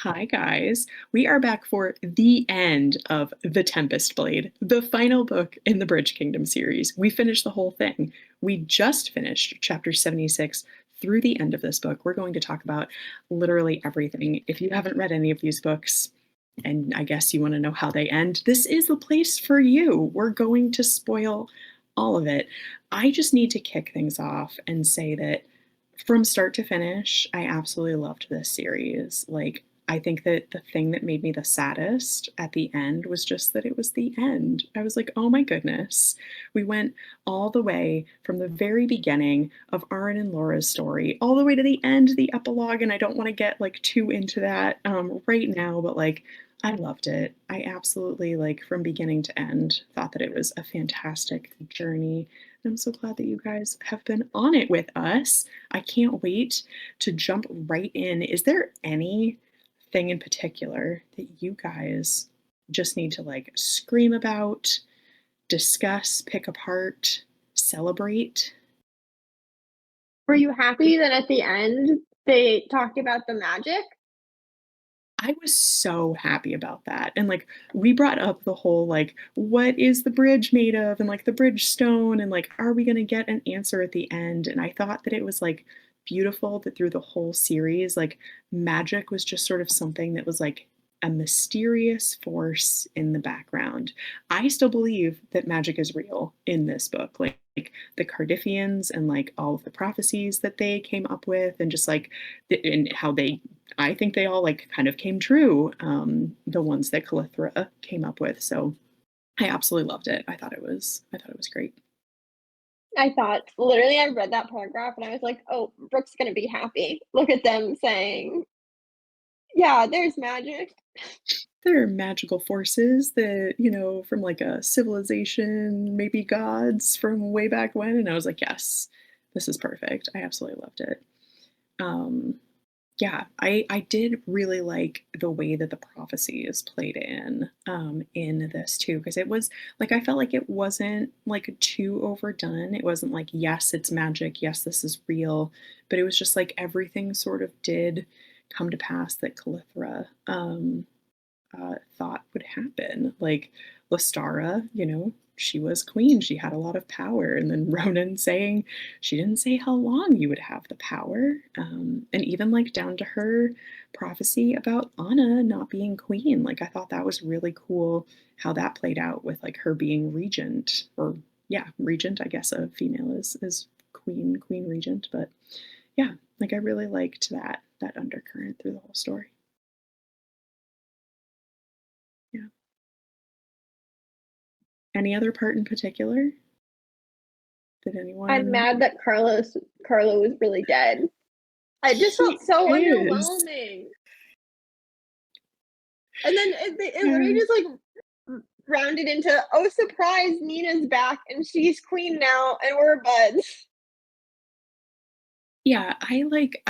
Hi, guys. We are back for the end of The Tempest Blade, the final book in the Bridge Kingdom series. We finished the whole thing. We just finished chapter 76 through the end of this book. We're going to talk about literally everything. If you haven't read any of these books, and I guess you want to know how they end, this is the place for you. We're going to spoil all of it. I just need to kick things off and say that from start to finish, I absolutely loved this series. Like, I think that the thing that made me the saddest at the end was just that it was the end. I was like, oh my goodness. We went all the way from the very beginning of Aaron and Laura's story, all the way to the end, the epilogue. And I don't want to get like too into that right now, but like, I loved it. I absolutely, like, from beginning to end, thought that it was a fantastic journey. And I'm so glad that you guys have been on it with us. I can't wait to jump right in. Is there anything in particular that you guys just need to like scream about, discuss, pick apart, celebrate? Were you happy that at the end they talked about the magic? I was so happy about that. And like we brought up the whole like what is the bridge made of and like the bridge stone and like are we going to get an answer at the end? And I thought that it was like beautiful that through the whole series like magic was just sort of something that was like a mysterious force in the background. I still believe that magic is real in this book. Like the Cardifians and like all of the prophecies that they came up with and just like and how they I think they all like kind of came true, the ones that Calithra came up with. So I absolutely loved it. I thought it was great. I thought literally I read that paragraph and I was like, "Oh, Brooke's gonna be happy. Look at them saying, yeah, there's magic." There are magical forces that, from like a civilization, maybe gods from way back when. And I was like, yes, this is perfect. I absolutely loved it. Um, Yeah, I did really like the way that the prophecies played in this too, because it was like I felt like it wasn't like too overdone. It wasn't like, yes, it's magic, yes, this is real, but it was just like everything sort of did come to pass that Calithra thought would happen. Like Lestara, she was queen. She had a lot of power. And then Ronan saying she didn't say how long you would have the power. And even like down to her prophecy about Anna not being queen. Like I thought that was really cool how that played out with like her being regent or yeah, regent, I guess a female is queen regent. But yeah, like I really liked that undercurrent through the whole story. Yeah. Any other part in particular? Did I'm anyone mad that Carlo was really dead. I just felt He so is. underwhelming. And then it literally Yeah. just like rounded into, oh surprise, Nina's back and she's queen now and we're buds. Yeah, I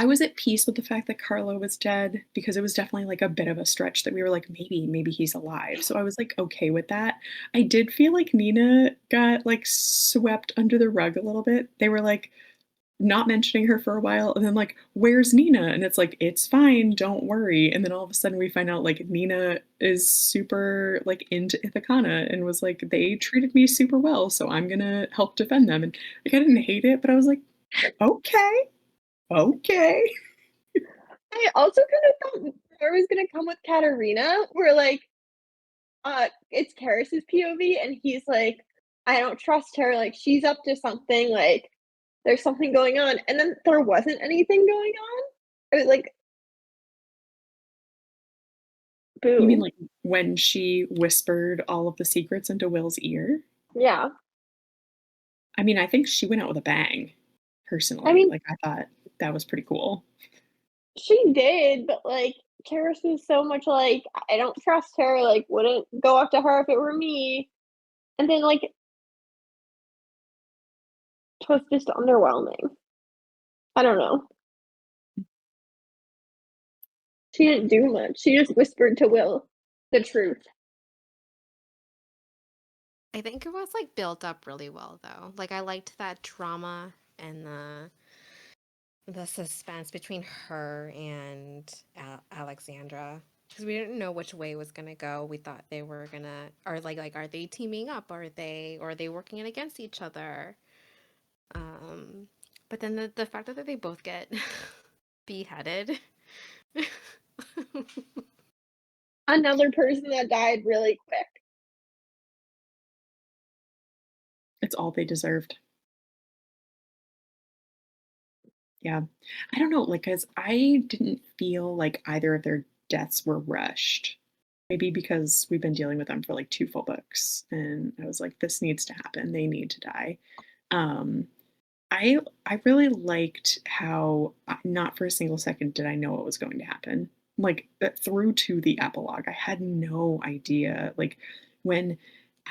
was at peace with the fact that Carlo was dead because it was definitely like a bit of a stretch that we were like, maybe he's alive. So I was like okay with that. I did feel like Nina got like swept under the rug a little bit. They were like not mentioning her for a while and then like, where's Nina? And it's like, it's fine, don't worry. And then all of a sudden we find out like Nina is super like into Ithacana and was like, they treated me super well, so I'm gonna help defend them. And like I didn't hate it, but I was like, okay. Okay. I also kind of thought more was gonna come with Katarina, where like it's Karis's POV and he's like, I don't trust her, like she's up to something, like there's something going on. And then there wasn't anything going on. I was like, You mean boo. like when she whispered all of the secrets into Will's ear? Yeah. I mean, I think she went out with a bang, I personally. mean, Like I thought that was pretty cool. she did, but like Karis was so much like, I don't trust her, like wouldn't go up to her if it were me. And then like it was just underwhelming. I don't know. She didn't do much. She just whispered to Will the truth. I think it was like built up really well though. Like I liked that drama and the suspense between her and Alexandra, because we didn't know which way it was gonna go. We thought they were gonna, or like are they teaming up? Are they working against each other? Um, but then the fact that they both get beheaded. Another person that died really quick. It's all they deserved. Yeah. I don't know, like, 'cause I didn't feel like either of their deaths were rushed. Maybe because we've been dealing with them for, like, 2 full books, and I was like, "This needs to happen. They need to die." Um, I really liked how, not for a single second did I know what was going to happen. Like, through to the epilogue, I had no idea, like, when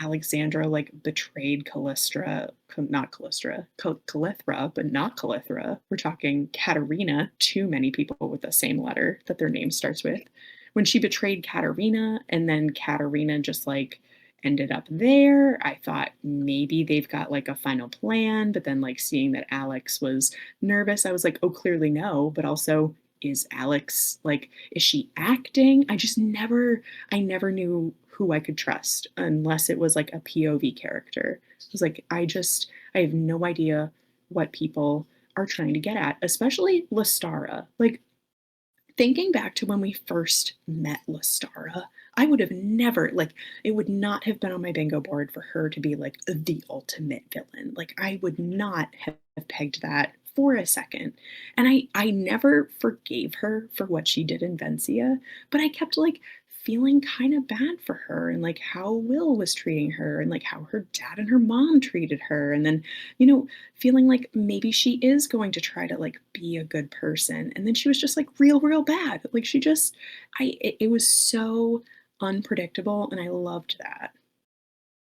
Alexandra, like, betrayed not Calithra, but not Calithra. We're talking Katerina, too many people with the same letter that their name starts with. When she betrayed Katerina and then Katerina just, like, ended up there, I thought maybe they've got, like, a final plan, but then, like, seeing that Alex was nervous, I was like, "Oh, clearly no," but also, is Alex, like, is she acting? I never knew who I could trust unless it was like a POV character. I was like, I have no idea what people are trying to get at, especially Lestara. Like, thinking back to when we first met Lestara, I would have never, like, it would not have been on my bingo board for her to be like the ultimate villain. Like, I would not have pegged that for a second. And I never forgave her for what she did in Vencia, but I kept like feeling kind of bad for her and like how Will was treating her and like how her dad and her mom treated her. And then, you know, feeling like maybe she is going to try to like be a good person, and then she was just like real bad. Like, she just it was so unpredictable, and I loved that.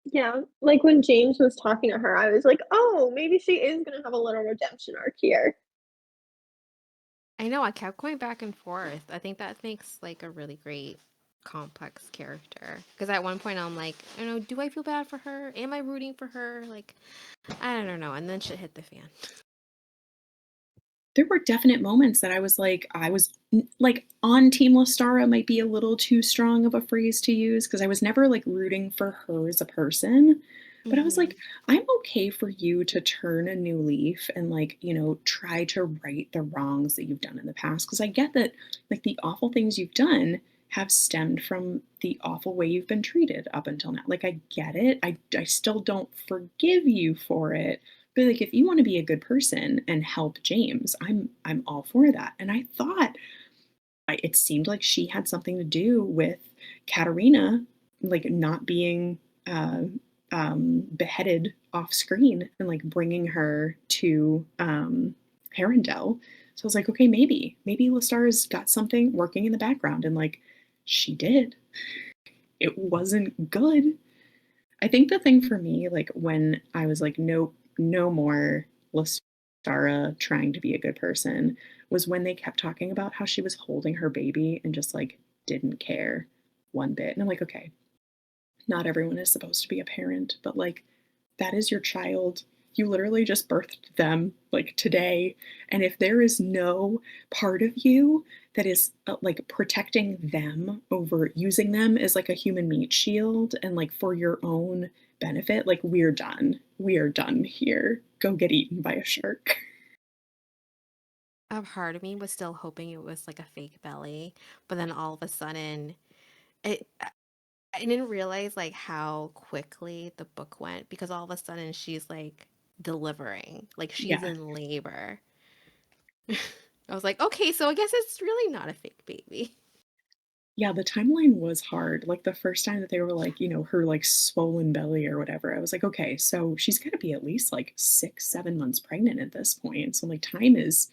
Yeah, like, when James was talking to her, I was like, "Oh, maybe she is gonna have a little redemption arc here." I know, I kept going back and forth. I think that makes like a really great complex character. Because at one point I'm like, you know, do I feel bad for her? Am I rooting for her? Like, I don't know. And then shit hit the fan. There were definite moments that I was like on Team Lestara might be a little too strong of a phrase to use because I was never like rooting for her as a person. But I was Hmm. like, I'm okay for you to turn a new leaf and like, you know, try to right the wrongs that you've done in the past. Cause I get that like the awful things you've done have stemmed from the awful way you've been treated up until now. Like, I get it. I still don't forgive you for it, but like if you want to be a good person and help James, I'm all for that. And I thought it seemed like she had something to do with Katerina like not being uh, beheaded off screen and like bringing her to Herondel. So I was like, okay, maybe Lestar's got something working in the background, and like she did. It wasn't good. I think the thing for me, like when I was like, nope, no more Lestara trying to be a good person, was when they kept talking about how she was holding her baby and just like didn't care one bit. And I'm like, okay, not everyone is supposed to be a parent, but like that is your child. You literally just birthed them like today. And if there is no part of you that is like protecting them over using them as like a human meat shield and like for your own benefit, like we're done. We are done here. Go get eaten by a shark. A part of me was still hoping it was like a fake belly. But then all of a sudden, I didn't realize like how quickly the book went because all of a sudden she's like delivering, like she's Yeah. in labor. I was like, okay, so I guess it's really not a fake baby. Yeah, the timeline was hard. Like the first time that they were like, you know, her like swollen belly or whatever, I was like, okay, so she's got to be at least like 6, 7 months pregnant at this point. So like time is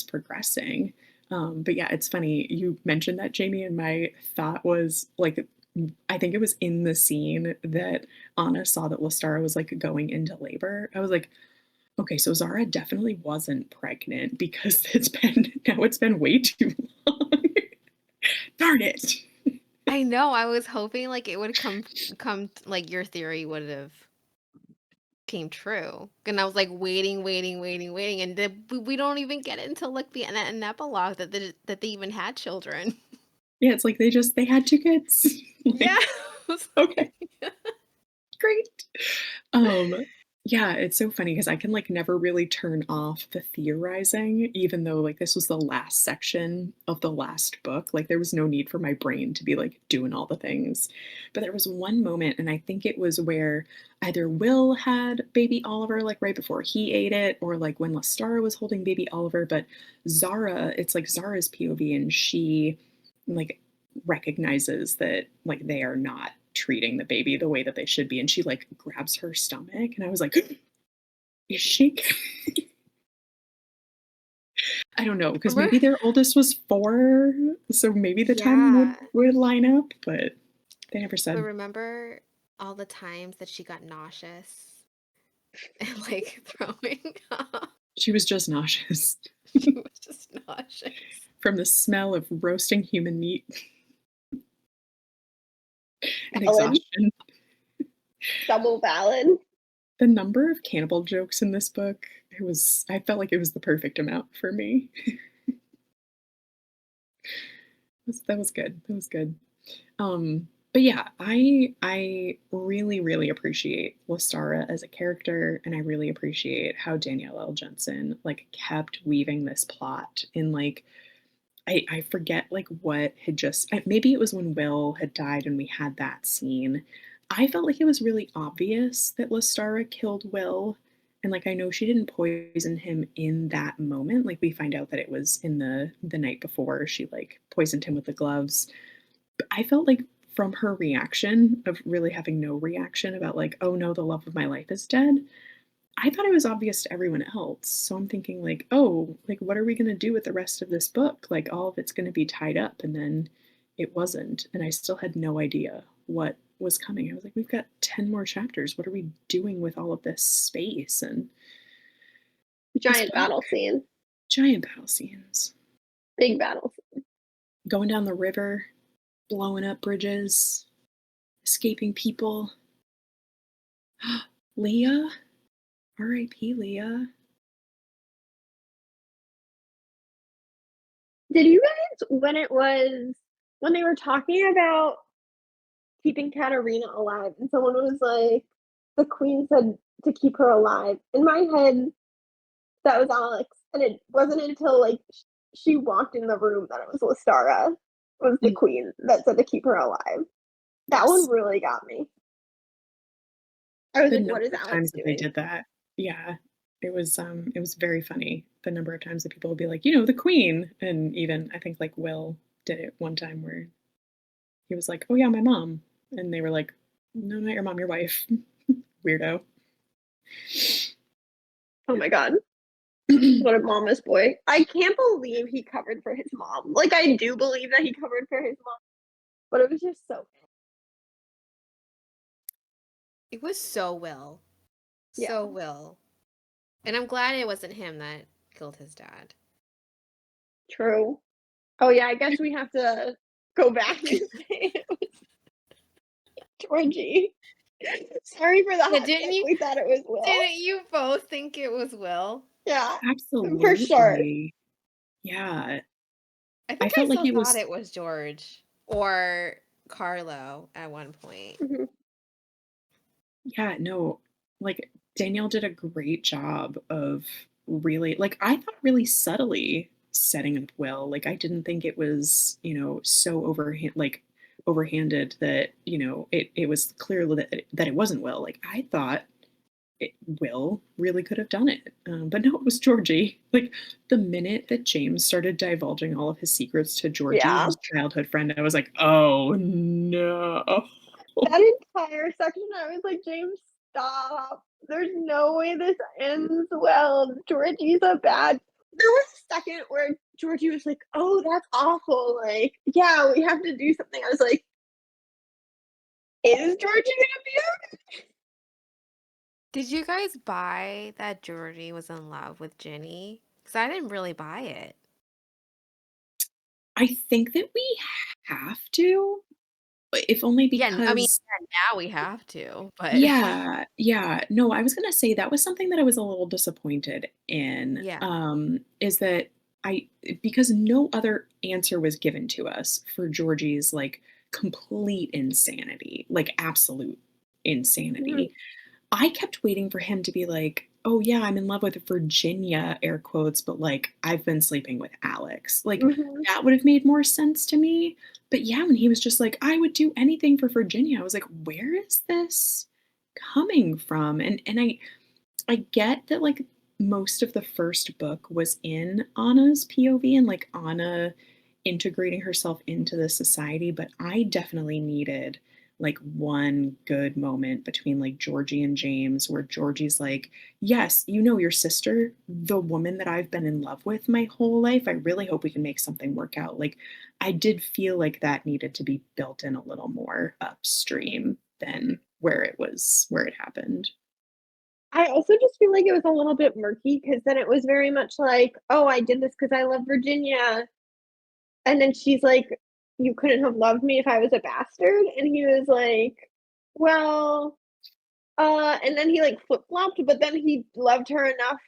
progressing. But yeah, it's funny you mentioned that, Jamie, and my thought was like, I think it was in the scene that Anna saw that Lestara was like going into labor. I was like, okay, so Zara definitely wasn't pregnant because it's been way too long. Darn it. I know. I was hoping like it would like your theory would have came true. And I was like waiting, and then we don't even get it until like the an epilogue that they even had children. Yeah, it's like they had 2 kids. Yeah. Like, okay, great. Um, yeah, it's so funny because I can, like, never really turn off the theorizing, even though, like, this was the last section of the last book. Like, there was no need for my brain to be, like, doing all the things. But there was one moment, and I think it was where either Will had baby Oliver, like, right before he ate it, or, like, when Lestara was holding baby Oliver, but Zara, it's, like, Zara's POV, and she, like, recognizes that, like, they are not treating the baby the way that they should be, and she, like, grabs her stomach, and I was like, "Is she?" I don't know, because Remember? maybe their oldest was 4, so maybe the time Yeah. would line up, but they never But said. remember all the times that she got nauseous and like throwing up? She was just nauseous She was just nauseous. from the smell of roasting human meat and Valid. exhaustion. Double valid. The number of cannibal jokes in this book, I felt like it was the perfect amount for me. That was good. That was good. But yeah, I really, really appreciate Lestara as a character, and I really appreciate how Danielle L. Jensen like kept weaving this plot in like I forget like what had just maybe it was when Will had died and we had that scene. I felt like it was really obvious that Lestara killed Will. And like I know she didn't poison him in that moment. Like we find out that it was in the night before she like poisoned him with the gloves. I felt like from her reaction of really having no reaction about like, oh no, the love of my life is dead. I thought it was obvious to everyone else. So I'm thinking like, oh, like what are we going to do with the rest of this book? Like all of it's going to be tied up and then it wasn't and I still had no idea what was coming. I was like, we've got 10 more chapters. What are we doing with all of this space and this Giant book? battle scene. Giant battle scenes. Big battle scene. Going down the river, blowing up bridges, escaping people. Leah? R.I.P. Leah. Did you guys, when they were talking about keeping Katarina alive, and someone was like, the queen said to keep her alive. In my head, that was Alex, and it wasn't until like she walked in the room that it was Lestara was the Mm, queen that said to keep her alive. That one yes. really got me. I was The like, what number is of Alex times that they doing? did that. Yeah. It was very funny. The number of times that people would be like, you know, the queen. And even I think like Will did it one time where he was like, oh yeah, my mom. And they were like, no, not your mom, your wife. Weirdo. Oh my god. What a mama's boy. I can't believe he covered for his mom. Like, I do believe that he covered for his mom, but it was just so. It was so Will. Yeah, So Will. And I'm glad it wasn't him that killed his dad. true. Oh, yeah, I guess we have to go back and say it was Georgie. Sorry for the Yeah, hot take. We thought it was Will. didn't you both think it was Will? Yeah, for sure. Absolutely. Yeah. I I think I felt like still it thought was it was George or Carlo at one point. Mhm. yeah, no, like Danielle did a great job of really, like, I thought really subtly setting up Will. Like, I didn't think it was, you know, so overhanded that, you know, it was clear that it wasn't Will. Like, I thought Will really could have done it. But no, it was Georgie. Like, the minute that James started divulging all of his secrets to Georgie, Yeah, his childhood friend, I was like, oh no. that entire section, I was like, James, stop. There's no way this ends well. Georgie's a bad. There was a second where Georgie was like, oh, that's awful. Like, yeah, we have to do something. I was like, is Georgie gonna be okay? Did you guys buy that Georgie was in love with Ginny? Because I didn't really buy it. I think that we have to. if only Yeah, I mean, because yeah, now we have to, but yeah, yeah. No, I was gonna say that was something that I was a little disappointed in, yeah. is that I because no other answer was given to us for Georgie's, like, complete insanity, like, absolute Mhm, insanity. I kept waiting for him to be like, "Oh, yeah, I'm in love with Virginia," air quotes, but, like, "I've been sleeping with Alex." Like, mhm. that would have made more sense to me, but yeah, when he was just like, "I would do anything for Virginia," I was like, "Where is this coming from?" And I get that, like, most of the first book was in Anna's POV and, like, Anna integrating herself into the society, but I definitely needed, like, one good moment between, like, Georgie and James where Georgie's like, "Yes, you know your sister, the woman that I've been in love with my whole life. I really hope we can make something work out." Like, I did feel like that needed to be built in a little more upstream than where it happened. I also just feel like it was a little bit murky because then it was very much like, "Oh, I did this because I love Virginia," and then she's like, "You couldn't have loved me if I was a bastard," and he was like, "Well," and then he, like, flip-flopped, but then he loved her enough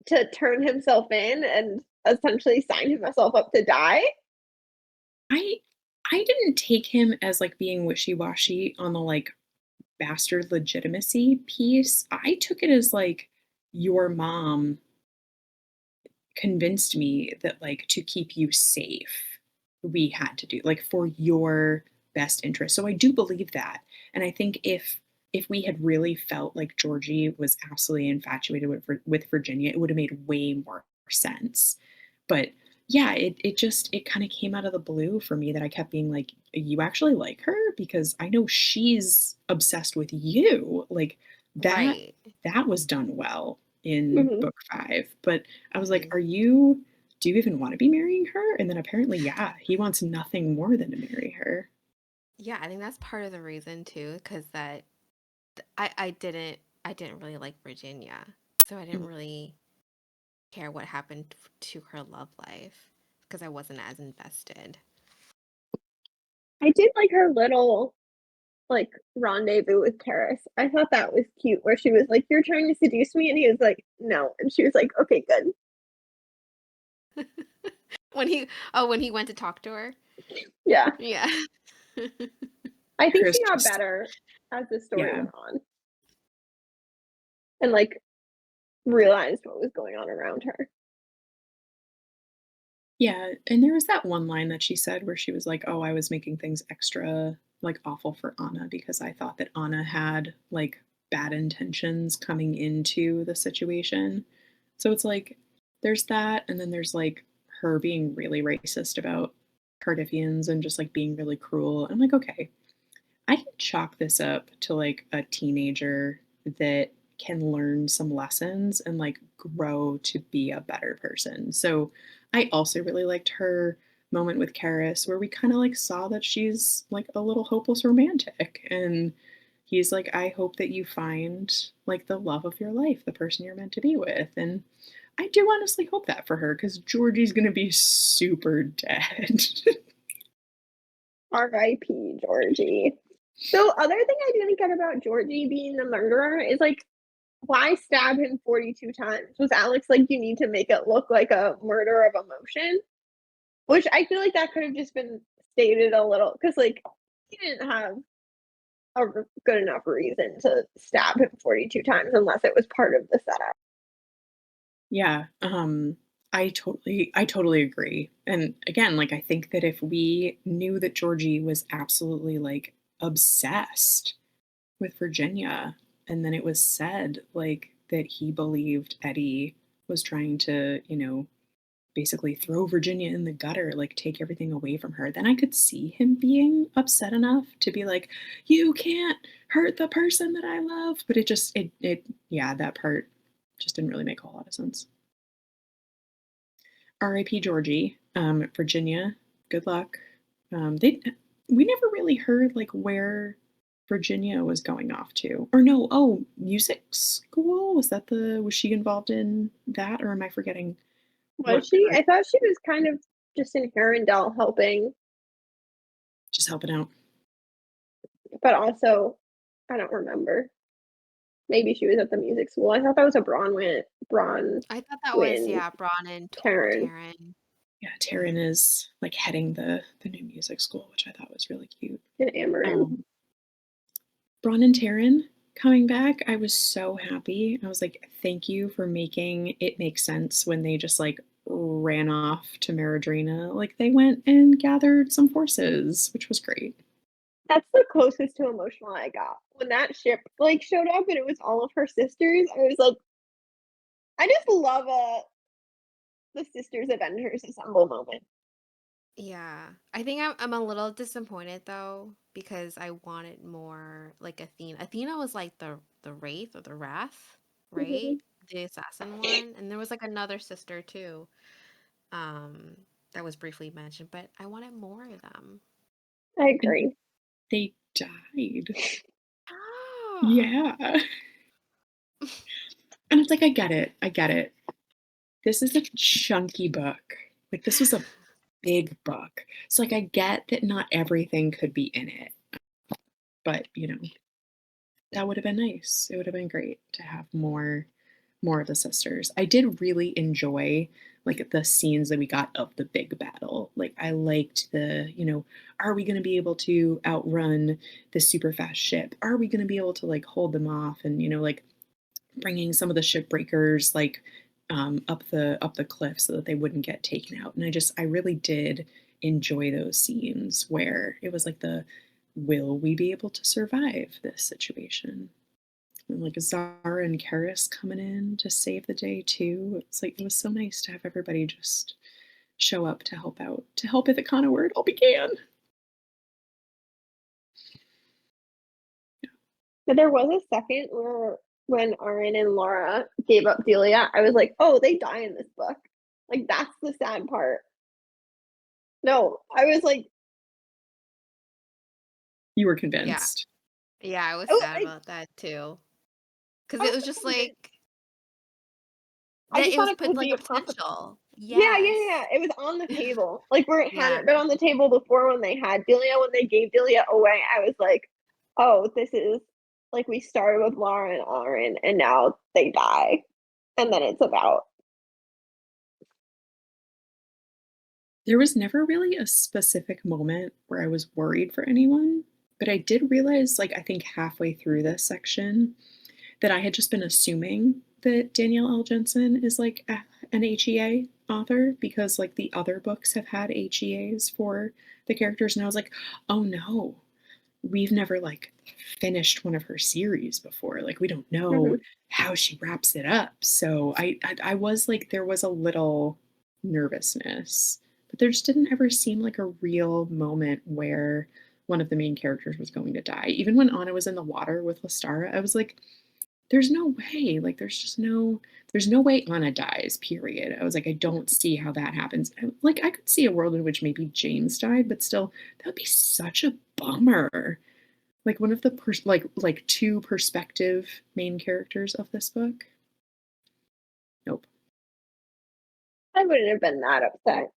to turn himself in and essentially sign himself up to die. I I didn't take him as, like, being wishy-washy on the, like, bastard legitimacy piece. I took it as, like, your mom convinced me that, like, to keep you safe, we had to do like, for your best interest. So I do believe that, and I think if we had really felt like Georgie was absolutely infatuated with Virginia, it would have made way more sense. But yeah, it just it kinda came out of the blue for me that I kept being like, "You actually like her? Because I know she's obsessed with you." Like, that Right. that was done well in Mhm. book 5, but I was like, Mhm. "Are you do you even wanna be marrying her?" And then apparently, yeah, he wants nothing more than to marry her. Yeah, I think that's part of the reason too, because that I didn't really like Virginia, so I didn't Mm. really care what happened to her love life because I wasn't as invested. I did like her little, like, rendezvous with Karis. I thought that was cute where she was like, "You're trying to seduce me?" And he was like, "No." And she was like, "Okay, good." When he went to talk to her. Yeah. Yeah. I think Chris she got just better as the story yeah. went on and, like, realized what was going on around her. Yeah, and there was that one line that she said where she was like, "Oh, I was making things extra, like, awful for Anna because I thought that Anna had, like, bad intentions coming into the situation." So it's like, there's that, and then there's, like, her being really racist about Cardiffians and just, like, being really cruel. I'm like, "Okay, I can chalk this up to like a teenager that can learn some lessons and like grow to be a better person." So I also really liked her moment with Karis where we kind of like saw that she's like a little hopeless romantic and he's like, "I hope that you find like the love of your life, the person you're meant to be with." And I do honestly hope that for her because Georgie's gonna be super dead. R.I.P. Georgie. The other thing I didn't get about Georgie being the murderer is, like, why stab him 42 times? Was Alex like, "You need to make it look like a murder of emotion?" Which I feel like that could have just been stated a little because, like, he didn't have a good enough reason to stab him 42 times unless it was part of the setup. Yeah, I totally agree. And again, like I think that if we knew that Georgie was absolutely like obsessed with Virginia and then it was said like that he believed Eddie was trying to, basically throw Virginia in the gutter, like take everything away from her, then I could see him being upset enough to be like, "You can't hurt the person that I love." But yeah, that part just didn't really make a whole lot of sense. R.I.P. Georgie. Virginia, good luck. They we never really heard like where Virginia was going off to. Or no, oh, music school? Was she involved in that or am I forgetting Was what she? part? I thought she was kind of just in Arendelle helping. Just helping out. but also I don't remember. Maybe she was at the music school. I thought that was a Bronwyn I thought that was, yeah, Braun and Taryn Taryn. Yeah, Taryn is like heading the new music school, which I thought was really cute. and Amarin. Braun and Taryn coming back, I was so happy. I was like, thank you for making it make sense when they just like ran off to Maradrina. Like they went and gathered some forces, which was great. That's the closest to emotional I got. When that ship like showed up and it was all of her sisters, I was like, I just love the sisters Avengers assemble moment. Yeah. I think I'm a little disappointed though because I wanted more like Athena. Athena was like the Wraith or the Wrath, right? Mhm. The assassin one. And there was like another sister too, um, that was briefly mentioned, but I wanted more of them. I And agree. they died. Ah. Yeah. And it's like, I get it. I get it. This is a chunky book. Like, this was a big book. So, like, I get that not everything could be in it, but, that would have been nice. It would have been great to have more of the sisters. I did really enjoy like the scenes that we got of the big battle. Like I liked are we going to be able to outrun this super fast ship? Are we going to be able to like hold them off and like bringing some of the shipbreakers like up the cliff so that they wouldn't get taken out. And I really did enjoy those scenes where it was like the will we be able to survive this situation? And like Zara and Karis coming in to save the day too. It's like it was so nice to have everybody just show up to help out, to help at the kind of where it all began. But there was a second where when Arin and Laura gave up Delia, I was like, oh, they die in this book. Like that's the sad part. No, I was like, You were Yeah. convinced. Yeah, I was oh, sad about that too. Because I it was was so just convinced. like I that just it thought was it put would like be a a possible. potential. Yeah, yeah, Yes. yeah. It was on the table. Like where it Yeah. hadn't been on the table before when they had Delia, when they gave Delia away, I was like, oh, this is like we started with Laura and Arin and now they die. And then it's about There was never really a specific moment where I was worried for anyone, but I did realize, like, I think halfway through this section, that I had just been assuming that Danielle L. Jensen is like an HEA author because, like, the other books have had HEAs for the characters. And I was like, oh no, we've never like finished one of her series before. Like, we don't know mhm. how she wraps it up. So I was like, there was a little nervousness, but there just didn't ever seem like a real moment where one of the main characters was going to die. Even when Anna was in the water with Lestara, I was like, there's no way. Like, there's no way Anna dies, period. I was like, I don't see how that happens. Like, I could see a world in which maybe James died, but still, that would be such a bummer. Like one of the like two perspective main characters of this book. Nope. I wouldn't have been that upset.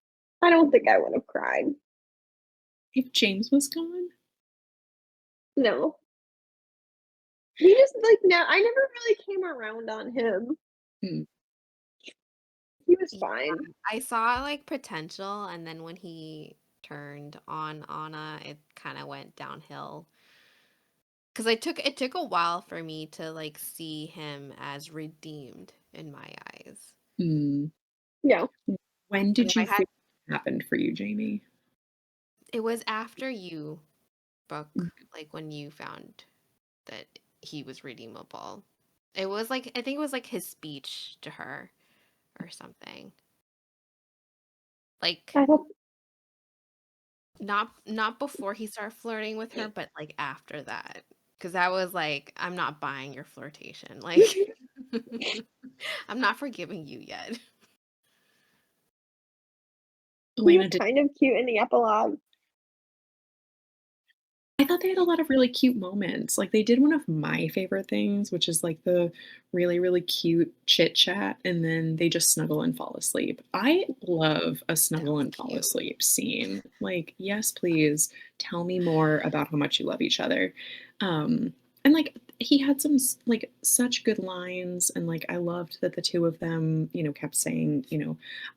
I don't think I would have cried. If James was gone, No. He just like no, I never really came around on him. hmm, He was Yeah. fine. I saw like potential, and then when he turned on Anna, it kind of went downhill. Because it took a while for me to like see him as redeemed in my eyes. hmm. Yeah. When And did then you I had think it happened for you, Jamie? it was after you book, like when you found that he was redeemable. It was like I think it was like his speech to her or something. Like I thought not before he started flirting with her, but like after that. Because I was like, I'm not buying your flirtation. Like, I'm not forgiving you yet. he was Elena did. kind of cute in the epilogue. I thought they had a lot of really cute moments. Like, they did one of my favorite things, which is, like, the really, really cute chit chat, and then they just snuggle and fall asleep. I love a That snuggle was and fall cute. asleep scene. Like, yes, please tell me more about how much you love each other. Um, and, like, he had some, like, such good lines, and, like, I loved that the two of them, kept saying,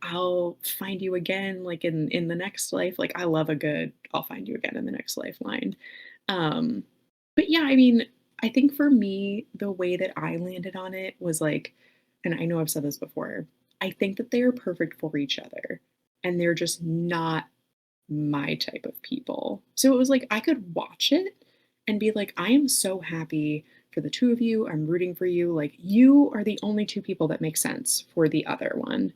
"I'll find you again, like, in the next life." Like, I love a good "I'll find you again in the next life" line. Um, but yeah, I mean, I think for me, the way that I landed on it was like, and I know I've said this before, I think that they are perfect for each other and they're just not my type of people. So it was like I could watch it and be like, I am so happy for the two of you. I'm rooting for you. Like, you are the only two people that make sense for the other one.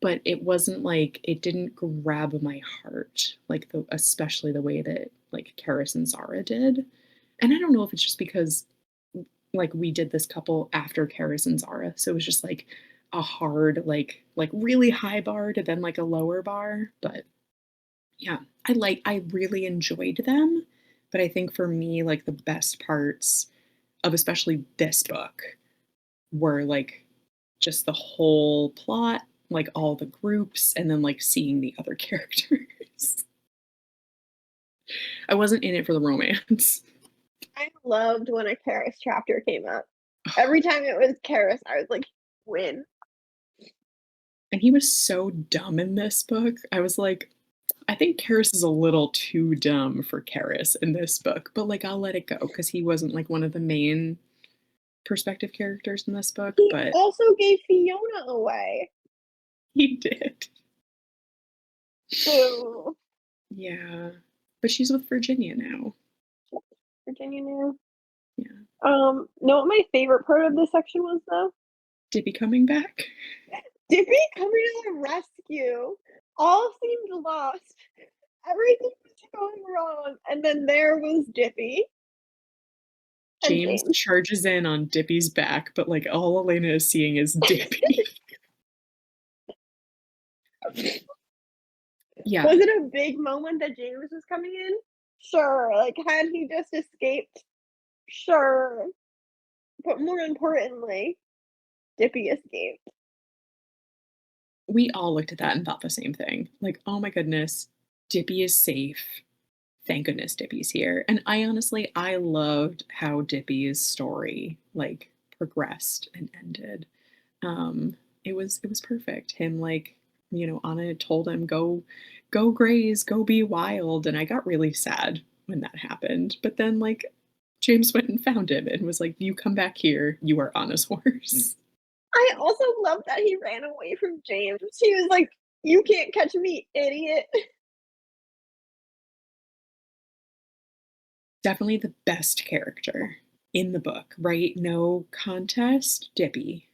But it wasn't like it didn't grab my heart, like especially the way that like Karis and Zara did. And I don't know if it's just because like we did this couple after Karis and Zara, so it was just like a hard like really high bar to then like a lower bar. But yeah, I really enjoyed them. But I think for me, like the best parts of especially this book were like just the whole plot, like all the groups, and then like seeing the other characters. I wasn't in it for the romance. I loved when a Karis chapter came up. Every time it was Karis, I was like, win. And he was so dumb in this book. I was like, I think Karis is a little too dumb for Karis in this book, but like I'll let it go because he wasn't like one of the main perspective characters in this book, He but also gave Fiona away. he did. Boo. Yeah. But she's with Virginia now. Virginia knew. Yeah. Know what my favorite part of this section was though? Dippy coming back. Dippy coming to the rescue. All seemed lost. Everything was going wrong, and then there was Dippy and James James. charges in on Dippy's back, but like all Elena is seeing is Dippy. Yeah. Was it a big moment that James was coming in? Sure. Like, had he just escaped? Sure. But more importantly, Dippy escaped. We all looked at that and thought the same thing. Like, oh my goodness, Dippy is safe. Thank goodness Dippy's here. And I loved how Dippy's story like progressed and ended. It was perfect. Him like, Anna told him go graze, go be wild, and I got really sad when that happened. But then like James went and found him and was like, "You come back here. You are Anna's horse." I also love that he ran away from James. He was like, "You can't catch me, idiot." Definitely the best character in the book, right? No contest, Dippy.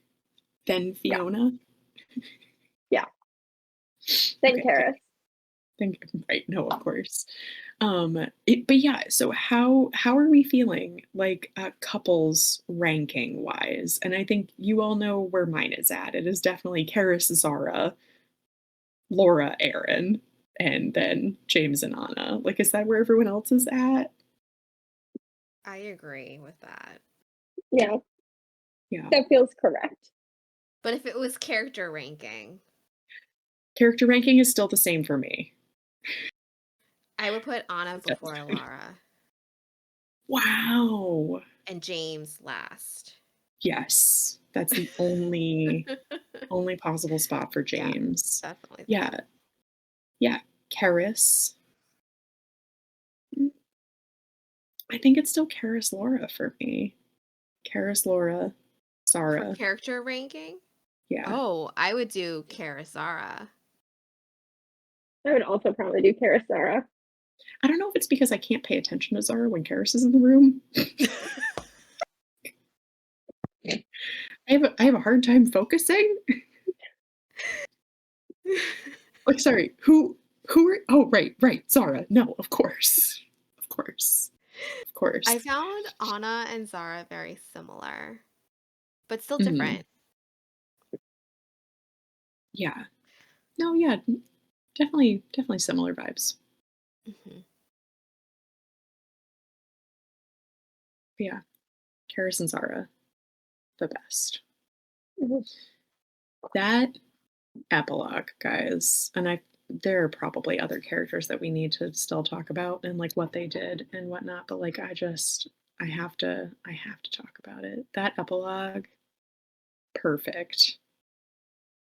Then Yeah, Fiona. yeah. Then Okay, good. Karis. Then right, no, of course. But yeah, so how are we feeling like couples ranking wise? And I think you all know where mine is at. It is definitely Karis, Zara, Laura, Aaron, and then James and Anna. Like, is that where everyone else is at? I agree with that. Yeah, Yeah. that feels correct. But if it was character ranking, Character ranking is still the same for me. I would put Anna before Alara Wow. and James last. Yes. That's the only possible spot for Yeah, James. definitely Yeah. that. Yeah. Karis. I think it's still Karis Laura for me. Karis Laura, For Zara. character ranking, Yeah. oh, I would do Karisara. I would also probably do Karisara. I don't know if it's because I can't pay attention to Zara when Karis is in the room. I have a hard time focusing. Like, sorry, who are oh right, Zara. No, of course. Of course. Of I course. found Anna and Zara very similar, but still Mhm. different. Yeah. No, yeah, definitely similar vibes. Mhm. yeah, Karis and Zara, the best. Mhm. That epilogue, guys, and there are probably other characters that we need to still talk about and like what they did and whatnot, but like I have to talk about it. That epilogue, perfect.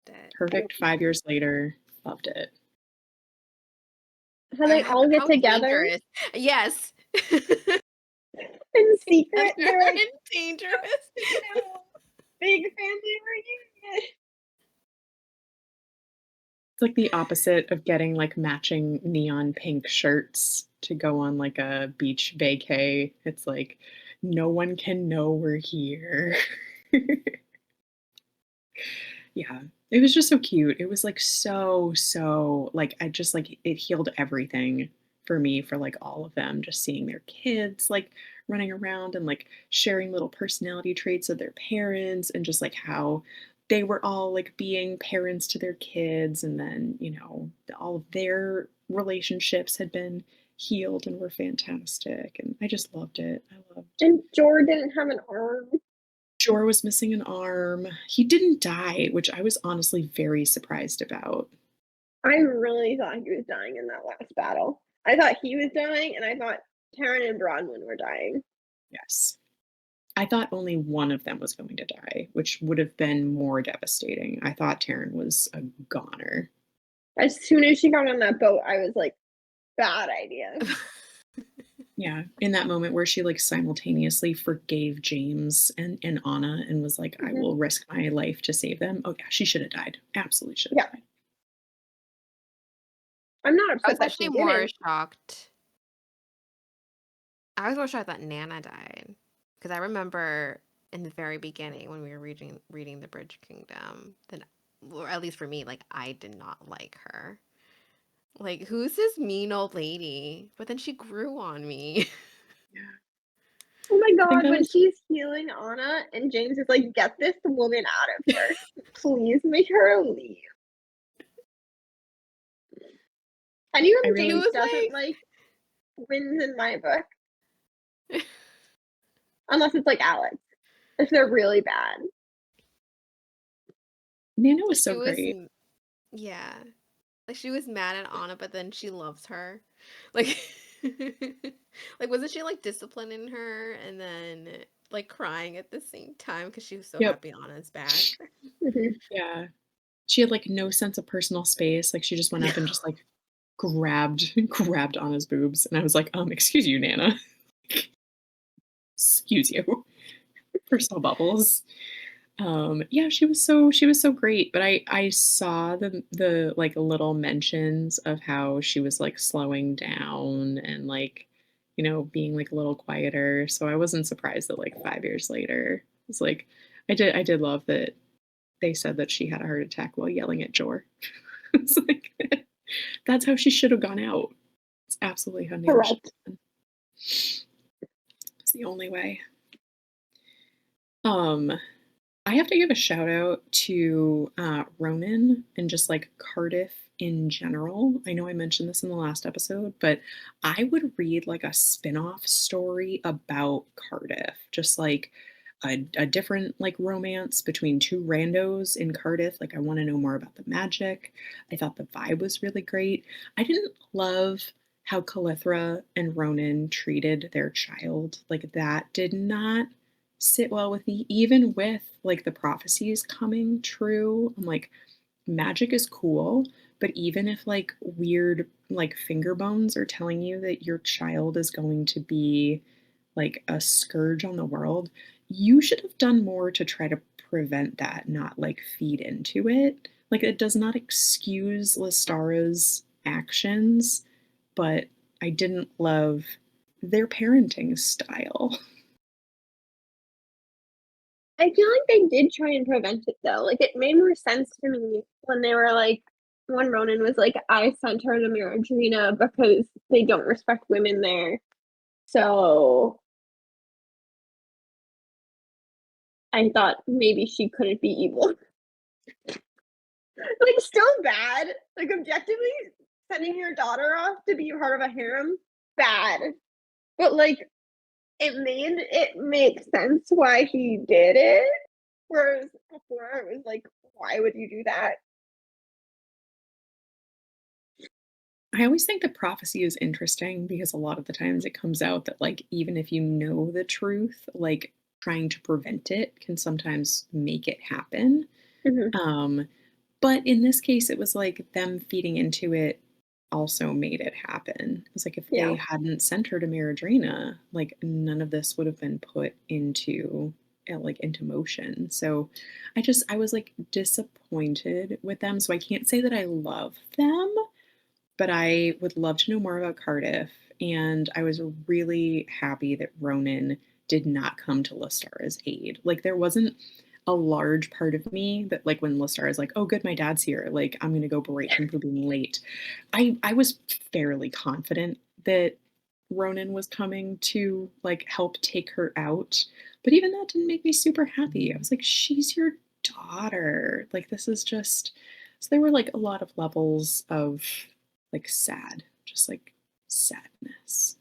That Perfect 5 years later. Loved it. How they all get how together dangerous. Yes. in secret. Together They're like, and dangerous. big family reunion. It's like the opposite of getting like matching neon pink shirts to go on like a beach vacay. It's like no one can know we're here. Yeah. It was just so cute. It was like so like I just like it healed everything for me for like all of them just seeing their kids like running around and like sharing little personality traits of their parents and just like how they were all like being parents to their kids and then, all of their relationships had been healed and were fantastic and I just loved it. I loved And Jor didn't have an arm. Jor was missing an arm. He didn't die, which I was honestly very surprised about. I really thought he was dying in that last battle. I thought he was dying, and I thought Taryn and Bronwyn were dying. Yes. I thought only one of them was going to die, which would have been more devastating. I thought Taryn was a goner. As soon as she got on that boat, I was like, bad idea. Yeah, in that moment where she like simultaneously forgave James and Anna and was like, I Mhm. will risk my life to save them. Oh yeah, she should have died. Absolutely should have Yeah. died. I'm not I upset was that she actually more didn't. shocked. I was more shocked that Nana died. Because I remember in the very beginning when we were reading The Bridge Kingdom, that, or at least for me, like I did not like her. Like, who's this mean old lady? But then she grew on me. Yeah. Oh my I think god, that when was she's healing Anna and James is like, get this woman out of here. Please make her leave. Anyone I She James really was doesn't like wins in my book. like, Unless it's like Alex. If they're really bad. Nana was she so was, great. yeah. Like she was mad at Anna, but then she loves her. Like, like wasn't she like disciplining her and then like crying at the same time because she was so Yep. happy Anna's back? Mhm. Yeah. She had like no sense of personal space. Like she just went up and just like grabbed Anna's boobs, and I was like, excuse you, Nana. Excuse you. Personal bubbles. Yeah, she was so great. But I saw the like little mentions of how she was like slowing down and like, being like a little quieter. So I wasn't surprised that like 5 years later, it's like I did love that they said that she had a heart attack while yelling at Jor. It's like that's how she should have gone out. It's absolutely how Nana should Correct. have been. It's the only way. Um, I have to give a shout out to Ronan and just like Cardiff in general. I know I mentioned this in the last episode, but I would read like a spin off story about Cardiff, just like a different like romance between two randos in Cardiff. Like, I want to know more about the magic. I thought the vibe was really great. I didn't love how Calithra and Ronan treated their child. Like, that did not sit well with me, even with like the prophecies coming true. I'm like, magic is cool, but even if like weird like finger bones are telling you that your child is going to be like a scourge on the world, you should have done more to try to prevent that, not like feed into it. Like, it does not excuse Lestara's actions, but I didn't love their parenting style. I feel like they did try and prevent it though. Like it made more sense to me when they were like when Ronan was like, I sent her to Miradrina because they don't respect women there. So I thought maybe she couldn't be evil. Like still bad. Like objectively sending your daughter off to be part of a harem, bad. But like it make sense why he did it, whereas before it was like, "Why would you do that?" I always think the prophecy is interesting because a lot of the times it comes out that, like, even if you know the truth, like, trying to prevent it can sometimes make it happen. Mhm. Um, but in this case, it was like them feeding into it also made it happen. It was like if they Yeah. hadn't sent her to Maradrena, like none of this would have been put into like into motion. So I was like disappointed with them. So I can't say that I love them, but I would love to know more about Cardiff. And I was really happy that Ronan did not come to Lestara's aid. Like, there wasn't a large part of me that, like, when Lestar is like, oh, good, my dad's here, like, I'm going to go berate him for being late. I was fairly confident that Ronan was coming to, like, help take her out. But even that didn't make me super happy. I was like, she's your daughter. Like, this is just. So there were, like, a lot of levels of like sad, just like sadness.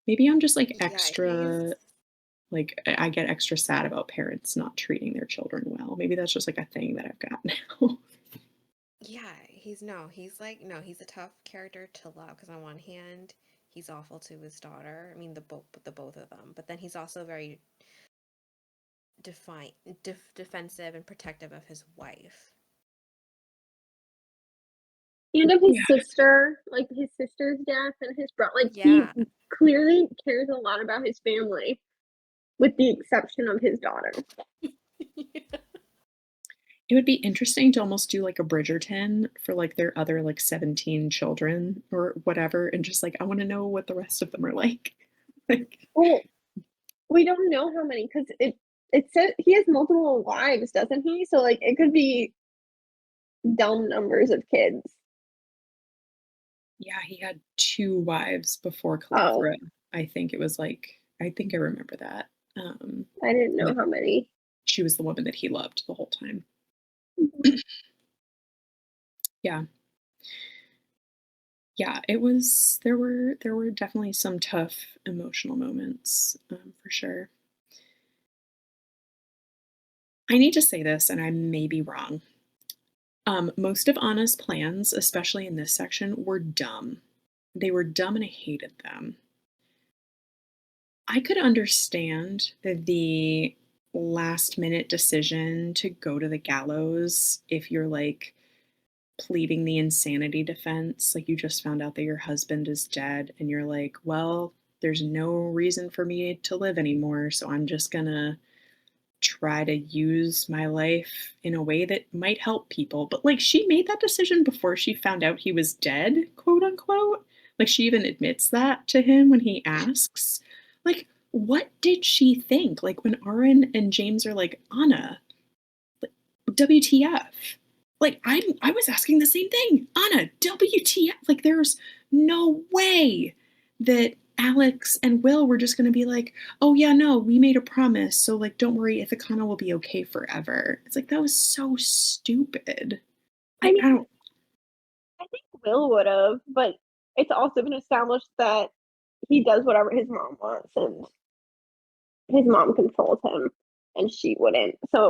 Maybe I'm just like Yeah, he's extra, like I get extra sad about parents not treating their children well. Maybe that's just like a thing that I've got now. yeah, he's no, he's like no, he's a tough character to love because on one hand, he's awful to his daughter. I mean, the both of them, but then he's also very defensive and protective of his wife. And of his Yeah. sister, like, his sister's death and his bro like, he Yeah. clearly cares a lot about his family, with the exception of his daughter. It would be interesting to almost do like a Bridgerton for like their other like 17 children or whatever. And just like, I want to know what the rest of them are like. Like, Well, we don't know how many because it said he has multiple wives, doesn't he? So, like, it could be dumb numbers of kids. yeah, he had two wives before Oh, Calavera. I think it was like, I think I remember that. Um, I didn't and know that how many. she was the woman that he loved the whole time. Mhm. Yeah. Yeah, it was there were definitely some tough emotional moments, for sure. I need to say this, and I may be wrong. Most of Anna's plans, especially in this section, were dumb. They were dumb and I hated them. I could understand the last minute decision to go to the gallows if you're like pleading the insanity defense. Like, you just found out that your husband is dead and you're like, well, there's no reason for me to live anymore. So I'm just going to try to use my life in a way that might help people. But like, she made that decision before she found out he was dead, quote unquote. Like, she even admits that to him when he asks. Like, what did she think? Like, when Aaron and James are like, Anna, like, WTF? Like, I was asking the same thing. Anna, WTF? Like, there's no way that Alex and Will were just going to be like, oh yeah, no, we made a promise, so like, don't worry, Ithacana will be okay forever. It's like, that was so stupid. I I mean, don't. I think Will would've, but it's also been established that he does whatever his mom wants, and his mom controls him, and she wouldn't. So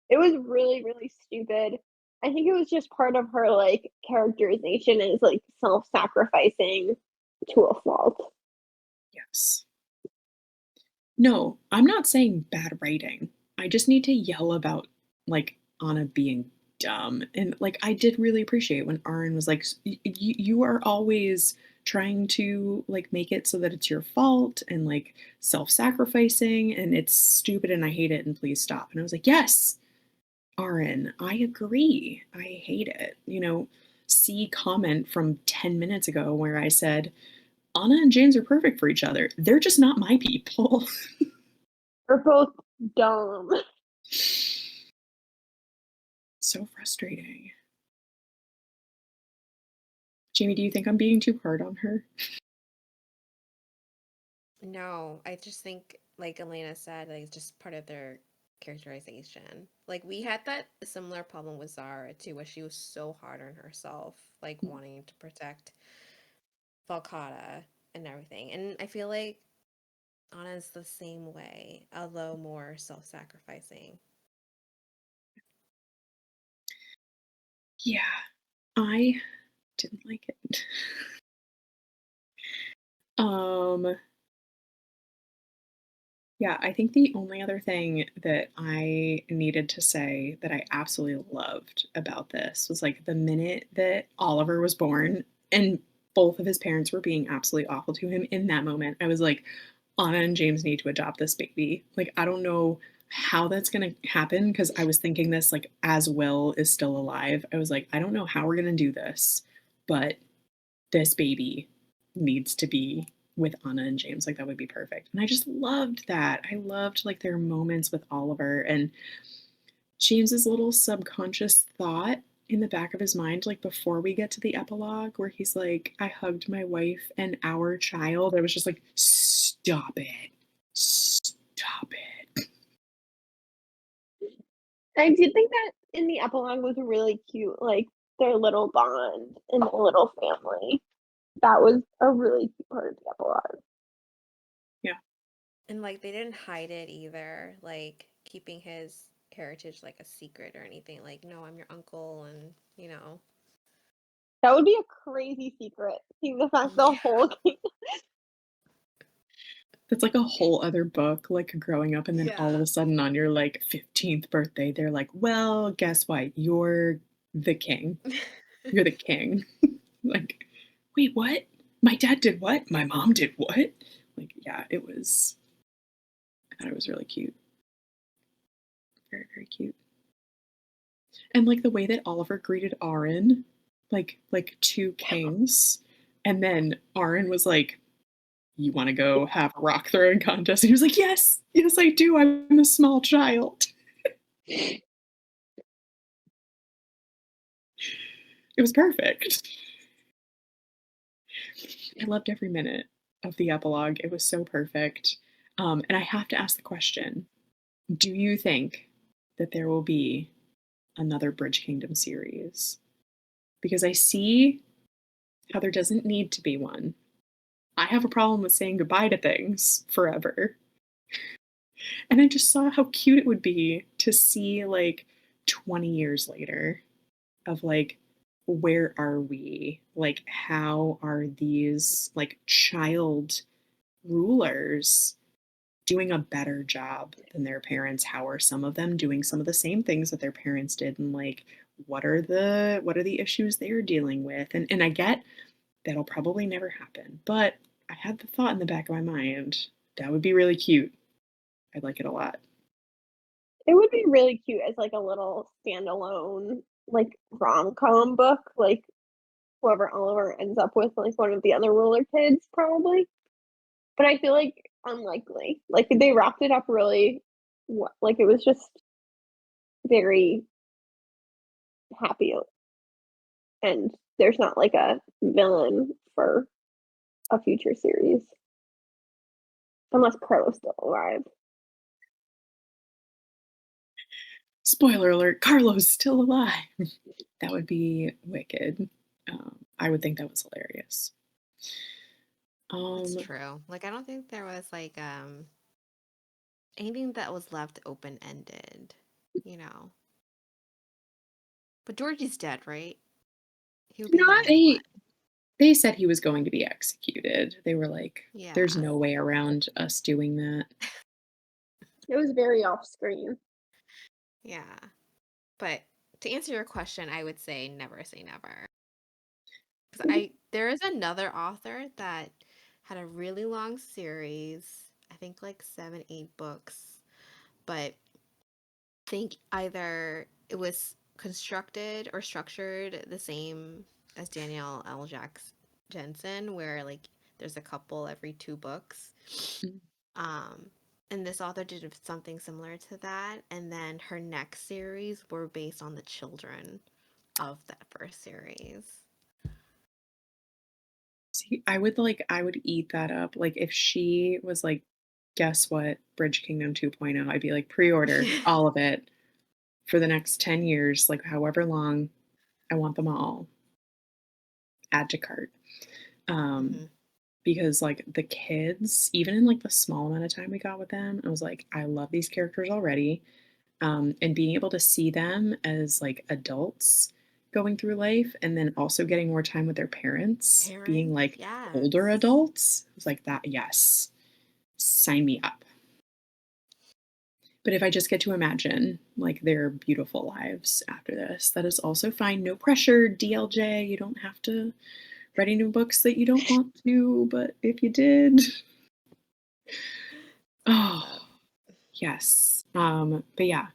it was really, really stupid. I think it was just part of her, like, characterization as, like, self-sacrificing to a fault. Yes. No, I'm not saying bad writing. I just need to yell about, like, Anna being dumb. And, like, I did really appreciate when Aaron was like, You are always trying to, like, make it so that it's your fault and, like, self sacrificing and it's stupid and I hate it and please stop. And I was like, yes, Aaron, I agree. I hate it. See comment from 10 minutes ago where I said, Anna and James are perfect for each other. They're just not my people. They're both dumb. So frustrating. Jamie, do you think I'm being too hard on her? No, I just think, like Elena said, like it's just part of their characterization. Like we had that similar problem with Zara too, where she was so hard on herself, like wanting to protect Falcata and everything. And I feel like Anna's the same way, although more self-sacrificing. Yeah, I didn't like it. Um, yeah, I think the only other thing that I needed to say that I absolutely loved about this was like the minute that Oliver was born and both of his parents were being absolutely awful to him in that moment, I was like, Anna and James need to adopt this baby. Like, I don't know how that's going to happen because I was thinking this like as Will is still alive. I was like, I don't know how we're going to do this, but this baby needs to be with Anna and James. Like that would be perfect. And I just loved that. I loved like their moments with Oliver and James's little subconscious thought in the back of his mind, like before we get to the epilogue where he's like, I hugged my wife and our child. I was just like, stop it. Stop it. I did think that in the epilogue was really cute, like their little bond and their little family. That was a really cute part of the epilogue. Yeah. And like they didn't hide it either, like keeping his heritage like a secret or anything. Like, no, I'm your uncle, and That would be a crazy secret, seeing the fact the yeah, whole game. That's like a whole other book, like growing up, and then all of yeah. a sudden on your like 15th birthday, they're like, well, guess what? You're the king. You're the king. Like, wait, what? My dad did what? My mom did what? Like, yeah, I thought it was really cute. Very, very cute. And like the way that Oliver greeted Aaron, like two kings. And then Aaron was like, you want to go have a rock throwing contest? And he was like, yes, yes, I do. I'm a small child. It was perfect. I loved every minute of the epilogue. It was so perfect. And I have to ask the question, do you think that there will be another Bridge Kingdom series? Because I see how there doesn't need to be one. I have a problem with saying goodbye to things forever. And I just saw how cute it would be to see like 20 years later of like, where are we? Like, how are these like child rulers doing a better job than their parents? How are some of them doing some of the same things that their parents did? And like, what are the issues they're dealing with? And I get that'll probably never happen, but I had the thought in the back of my mind that would be really cute. I'd like it a lot. It would be really cute as like a little standalone like rom-com book, like whoever Oliver ends up with, like one of the other ruler kids, probably. But I feel like unlikely. Like they wrapped it up really, like it was just very happy, and there's not like a villain for a future series unless Carlos still alive. Spoiler alert, Carlos still alive. That would be wicked. I would think that was hilarious. That's Um, true. Like I don't think there was like anything that was left open ended, you know. But Georgie's dead, right? He would be the Not only they one. they said he was going to be executed. They were like, "There's Yeah. no way around us doing that." It was very off screen. Yeah. But to answer your question, I would say never. Because there is another author that had a really long series, I think like 7, 8 books, but I think either it was constructed or structured the same as Danielle L. Jensen, where like there's a couple every 2 books. Mm. Um, and this author did something similar to that, and then her next series were based on the children of that first series. See, I would eat that up. Like if she was like, "Guess what? Bridge Kingdom 2.0." I'd be like, "Pre-order all of it for the next 10 years, like however long. I want them all. Add to cart." Um, because like the kids, even in like the small amount of time we got with them, I was like, I love these characters already. And being able to see them as like adults going through life and then also getting more time with their parents, being Parents, like yes. older adults, I was like, that, yes, sign me up. But if I just get to imagine like their beautiful lives after this, that is also fine. No pressure, DLJ. You don't have to write any books that you don't want to, but if you did, oh, Awesome. yes. But yeah,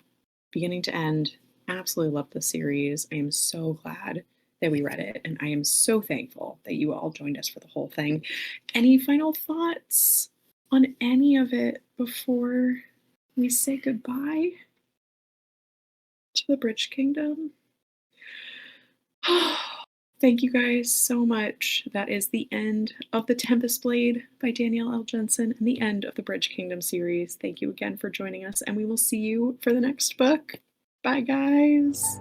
beginning to end, absolutely love the series. I am so glad that we read it, and I am so thankful that you all joined us for the whole thing. Any final thoughts on any of it before we say goodbye to the Bridge Kingdom? Thank you guys so much. That is the end of The Tempest Blade by Danielle L. Jensen and the end of the Bridge Kingdom series. Thank you again for joining us, and we will see you for the next book. Bye, guys.